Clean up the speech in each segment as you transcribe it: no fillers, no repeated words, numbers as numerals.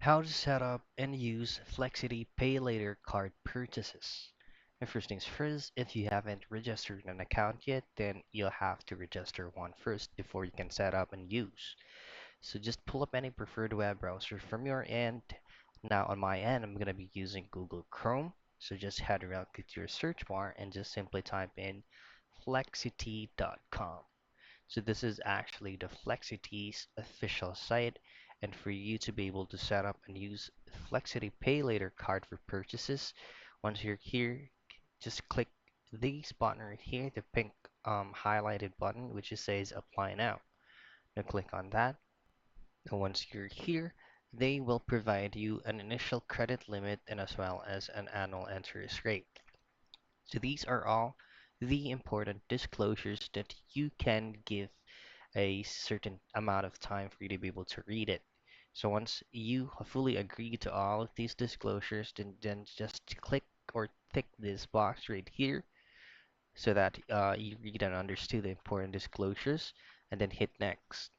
How to set up and use Flexiti Pay Later Card purchases. And first things first, if you haven't registered an account yet, then you'll have to register one first before you can set up and use. So just pull up any preferred web browser from your end. Now on my end, I'm going to be using Google Chrome. So just head around to your search bar and just simply type in flexiti.com. So this is actually the Flexiti's official site, and for you to be able to set up and use Flexiti Pay Later card for purchases, once you're here, just click this button right here, the pink highlighted button, which it says Apply Now. Now click on that, and once you're here, they will provide you an initial credit limit and as well as an annual interest rate. So these are all the important disclosures that you can give a certain amount of time for you to be able to read it. So once you fully agree to all of these disclosures, then just click or tick this box right here so that you read and understand the important disclosures and then hit next.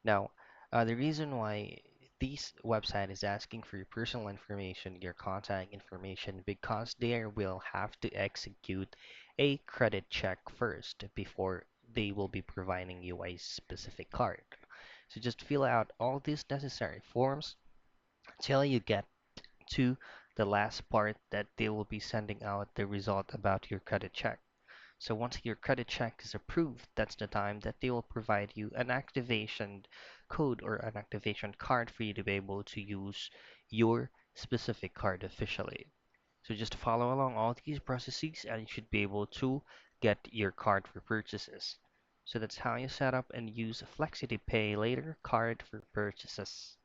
Now, the reason why this website is asking for your personal information, your contact information, because they will have to execute a credit check first before they will be providing you a specific card. So just fill out all these necessary forms till you get to the last part that they will be sending out the result about your credit check. So once your credit check is approved, that's the time that they will provide you an activation code or an activation card for you to be able to use your specific card officially. So just follow along all these processes and you should be able to get your card for purchases. So that's how you set up and use Flexiti Pay Later card for purchases.